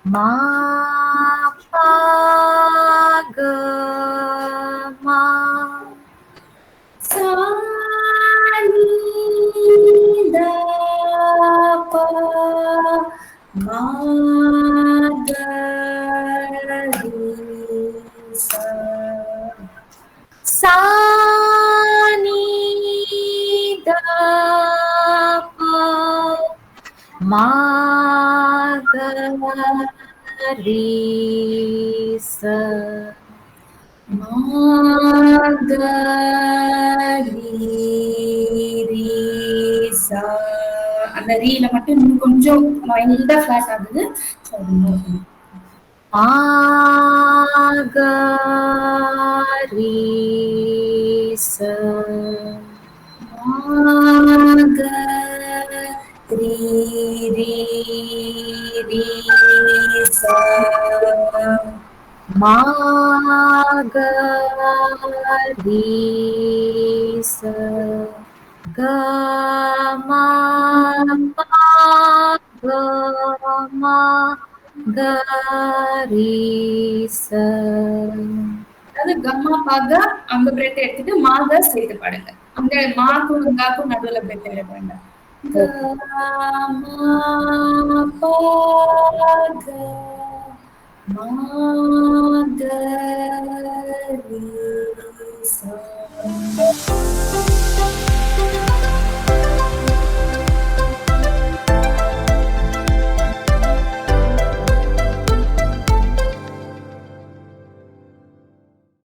மா பா க மா சா நீ த ப மா க ரி சா சா நீ த ப மா க ரி ச மா க ரி ரி சா. அந்த ரீல மட்டும் இன்னும் கொஞ்சம் மைல்டா ஃபிளாட் ஆகுது. So, மா க ரி ச மா க ரி ரி ரி சா. மா க ரி ச க மா பா க மா க ரி ச. அதாவது கம்மா பாக அந்த பிரெட் எடுத்துட்டு மாக சேர்த்து பாடுங்க. அந்த மாக்கும் காக்கும் நடுவுல பிரெட் எடுக்க வேண்டாம். க மா பா க மா க